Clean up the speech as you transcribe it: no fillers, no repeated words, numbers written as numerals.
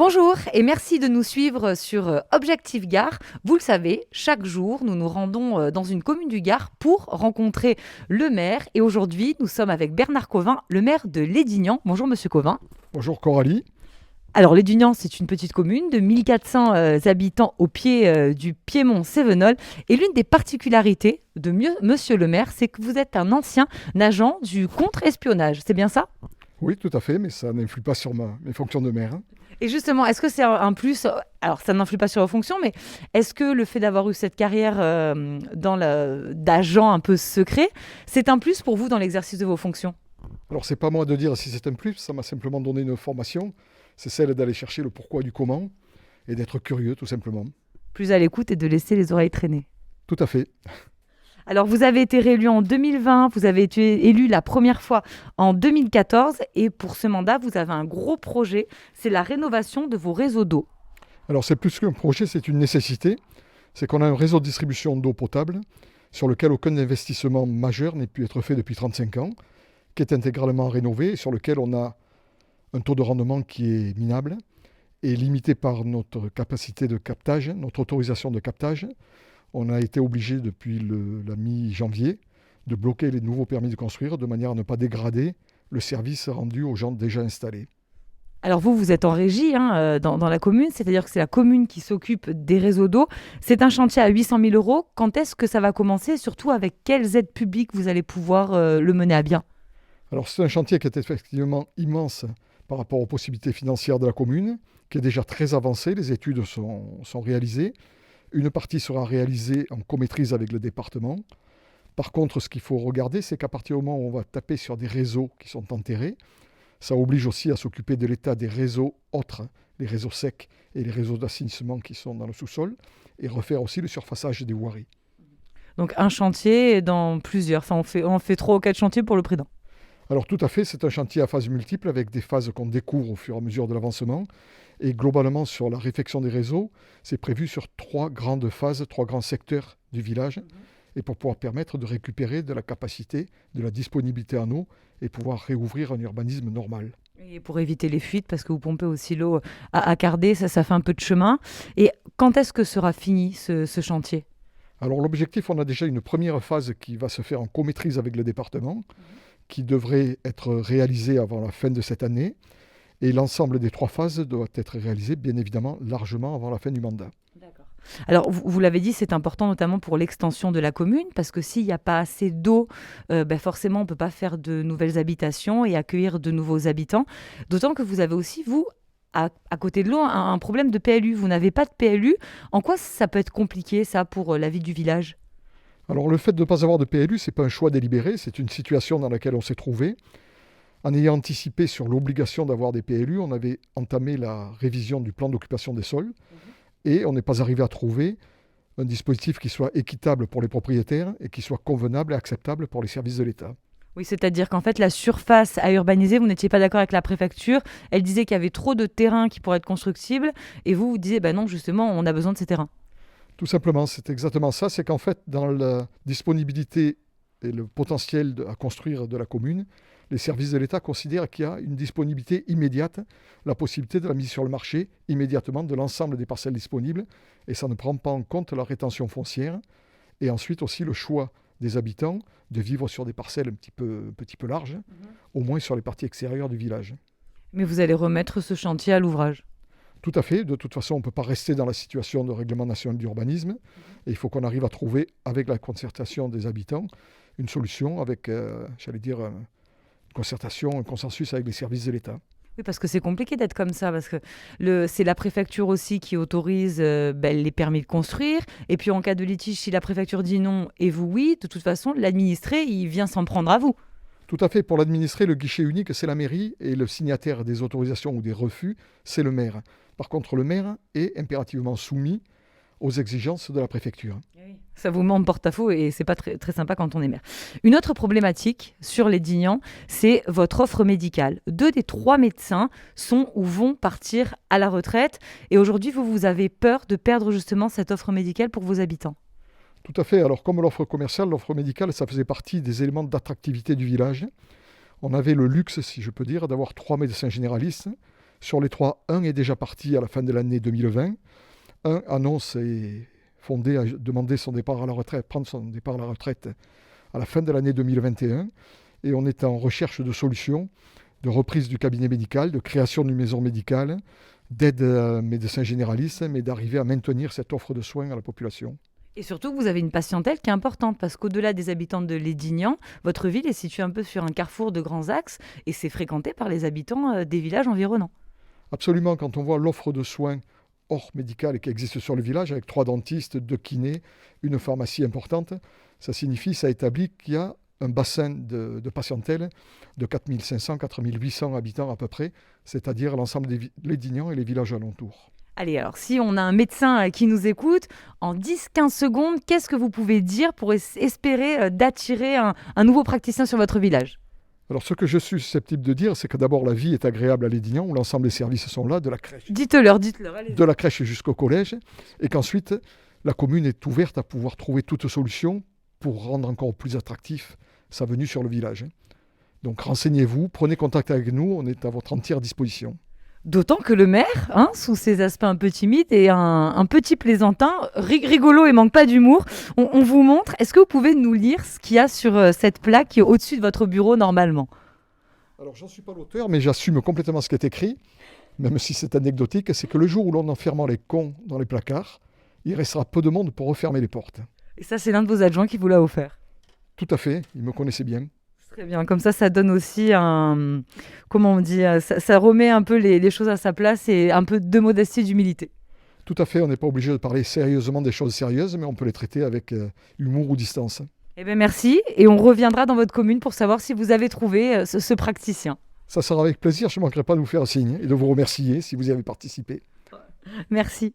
Bonjour et merci de nous suivre sur Objectif Gare. Vous le savez, chaque jour, nous nous rendons dans une commune du Gard pour rencontrer le maire. Et aujourd'hui, nous sommes avec Bernard Covin, le maire de Lédignan. Bonjour Monsieur Covin. Bonjour Coralie. Alors Lédignan, c'est une petite commune de 1400 habitants au pied du Piémont Cévenol. Et l'une des particularités de Monsieur le maire, c'est que vous êtes un ancien agent du contre-espionnage. C'est bien ça ? Oui, tout à fait, mais ça n'influe pas sur mes fonctions de maire. Et justement, est-ce que c'est un plus? Alors, ça n'influe pas sur vos fonctions, mais est-ce que le fait d'avoir eu cette carrière d'agent un peu secret, c'est un plus pour vous dans l'exercice de vos fonctions? Alors, c'est pas moi de dire si c'est un plus, ça m'a simplement donné une formation. C'est celle d'aller chercher le pourquoi du comment et d'être curieux, tout simplement. Plus à l'écoute et de laisser les oreilles traîner. Tout à fait. Alors, vous avez été réélu en 2020, vous avez été élu la première fois en 2014, et pour ce mandat, vous avez un gros projet, c'est la rénovation de vos réseaux d'eau. Alors, c'est plus qu'un projet, c'est une nécessité. C'est qu'on a un réseau de distribution d'eau potable sur lequel aucun investissement majeur n'ait pu être fait depuis 35 ans, qui est intégralement rénové et sur lequel on a un taux de rendement qui est minable et limité par notre capacité de captage, notre autorisation de captage. On a été obligé depuis la mi-janvier de bloquer les nouveaux permis de construire de manière à ne pas dégrader le service rendu aux gens déjà installés. Alors vous êtes en régie dans la commune, c'est-à-dire que c'est la commune qui s'occupe des réseaux d'eau. C'est un chantier à 800 000 euros. Quand est-ce que ça va commencer? Surtout avec quelles aides publiques vous allez pouvoir le mener à bien? Alors c'est un chantier qui est effectivement immense par rapport aux possibilités financières de la commune, qui est déjà très avancé. Les études sont réalisées. Une partie sera réalisée en comaîtrise avec le département. Par contre, ce qu'il faut regarder, c'est qu'à partir du moment où on va taper sur des réseaux qui sont enterrés, ça oblige aussi à s'occuper de l'état des réseaux autres, les réseaux secs et les réseaux d'assainissement qui sont dans le sous-sol, et refaire aussi le surfaçage des voiries. Donc un chantier dans plusieurs. Enfin, on fait 3 ou 4 chantiers pour le prix d'un. Alors tout à fait, c'est un chantier à phases multiples avec des phases qu'on découvre au fur et à mesure de l'avancement. Et globalement, sur la réfection des réseaux, c'est prévu sur 3 grandes phases, 3 grands secteurs du village, et pour pouvoir permettre de récupérer de la capacité, de la disponibilité en eau, et pouvoir réouvrir un urbanisme normal. Et pour éviter les fuites, parce que vous pompez aussi l'eau à Cardé, ça fait un peu de chemin. Et quand est-ce que sera fini ce chantier? Alors l'objectif, on a déjà une première phase qui va se faire en comaîtrise avec le département, qui devrait être réalisée avant la fin de cette année. Et l'ensemble des 3 phases doit être réalisé, bien évidemment, largement avant la fin du mandat. D'accord. Alors, vous l'avez dit, c'est important notamment pour l'extension de la commune, parce que s'il n'y a pas assez d'eau, forcément, on ne peut pas faire de nouvelles habitations et accueillir de nouveaux habitants. D'autant que vous avez aussi, vous, à côté de l'eau, un problème de PLU. Vous n'avez pas de PLU. En quoi ça peut être compliqué, ça, pour la vie du village? Alors le fait de ne pas avoir de PLU, ce n'est pas un choix délibéré, c'est une situation dans laquelle on s'est trouvé. En ayant anticipé sur l'obligation d'avoir des PLU, on avait entamé la révision du plan d'occupation des sols et on n'est pas arrivé à trouver un dispositif qui soit équitable pour les propriétaires et qui soit convenable et acceptable pour les services de l'État. Oui, c'est-à-dire qu'en fait, la surface à urbaniser, vous n'étiez pas d'accord avec la préfecture. Elle disait qu'il y avait trop de terrains qui pourraient être constructibles. Et vous disiez, non, justement, on a besoin de ces terrains. Tout simplement, c'est exactement ça. C'est qu'en fait, dans la disponibilité et le potentiel à construire de la commune, les services de l'État considèrent qu'il y a une disponibilité immédiate, la possibilité de la mise sur le marché immédiatement de l'ensemble des parcelles disponibles, et ça ne prend pas en compte la rétention foncière, et ensuite aussi le choix des habitants de vivre sur des parcelles un petit peu larges, au moins sur les parties extérieures du village. Mais vous allez remettre ce chantier à l'ouvrage. Tout à fait. De toute façon, on ne peut pas rester dans la situation de règlement national d'urbanisme, et il faut qu'on arrive à trouver, avec la concertation des habitants, une solution avec, une concertation, un consensus avec les services de l'État. Oui, parce que c'est compliqué d'être comme ça, parce que c'est la préfecture aussi qui autorise les permis de construire. Et puis en cas de litige, si la préfecture dit non et vous oui, de toute façon, l'administré, il vient s'en prendre à vous. Tout à fait. Pour l'administrer, le guichet unique, c'est la mairie, et le signataire des autorisations ou des refus, c'est le maire. Par contre, le maire est impérativement soumis aux exigences de la préfecture. Ça vous met en porte-à-faux et c'est pas très, très sympa quand on est maire. Une autre problématique sur Lédignan, c'est votre offre médicale. 2 des 3 médecins sont ou vont partir à la retraite. Et aujourd'hui, vous avez peur de perdre justement cette offre médicale pour vos habitants. Tout à fait. Alors, comme l'offre commerciale, l'offre médicale, ça faisait partie des éléments d'attractivité du village. On avait le luxe, si je peux dire, d'avoir 3 médecins généralistes, Sur les 3, un est déjà parti à la fin de l'année 2020. Un annonce et fondé à demander son départ à la retraite, prendre son départ à la retraite à la fin de l'année 2021. Et on est en recherche de solutions, de reprise du cabinet médical, de création d'une maison médicale, d'aide à médecins généralistes, mais d'arriver à maintenir cette offre de soins à la population. Et surtout, vous avez une patientèle qui est importante parce qu'au-delà des habitants de Lédignan, votre ville est située un peu sur un carrefour de grands axes et c'est fréquenté par les habitants des villages environnants. Absolument, quand on voit l'offre de soins hors médical qui existe sur le village, avec 3 dentistes, 2 kinés, une pharmacie importante, ça signifie, ça établit qu'il y a un bassin de patientèle de 4500, 4800 habitants à peu près, c'est-à-dire l'ensemble des Lédignans et les villages alentours. Allez, alors si on a un médecin qui nous écoute, en 10-15 secondes, qu'est-ce que vous pouvez dire pour espérer d'attirer un nouveau praticien sur votre village? Alors ce que je suis susceptible de dire, c'est que d'abord la vie est agréable à Lédignan, où l'ensemble des services sont là, de la crèche, Dites-leur, allez. de la crèche jusqu'au collège, et qu'ensuite la commune est ouverte à pouvoir trouver toute solution pour rendre encore plus attractif sa venue sur le village. Donc renseignez-vous, prenez contact avec nous, on est à votre entière disposition. D'autant que le maire, sous ses aspects un peu timides et un petit plaisantin, rigolo et manque pas d'humour, on vous montre. Est-ce que vous pouvez nous lire ce qu'il y a sur cette plaque qui est au-dessus de votre bureau normalement? Alors j'en suis pas l'auteur, mais j'assume complètement ce qui est écrit, même si c'est anecdotique, c'est que le jour où l'on enfermera les cons dans les placards, il restera peu de monde pour refermer les portes. Et ça, c'est l'un de vos adjoints qui vous l'a offert. Tout à fait, il me connaissait bien. Très bien, comme ça donne aussi un... Comment on dit ça remet un peu les choses à sa place et un peu de modestie et d'humilité. Tout à fait, on n'est pas obligé de parler sérieusement des choses sérieuses, mais on peut les traiter avec humour ou distance. Eh bien merci, et on reviendra dans votre commune pour savoir si vous avez trouvé ce praticien. Ça sera avec plaisir, je ne manquerai pas de vous faire un signe et de vous remercier si vous y avez participé. Merci.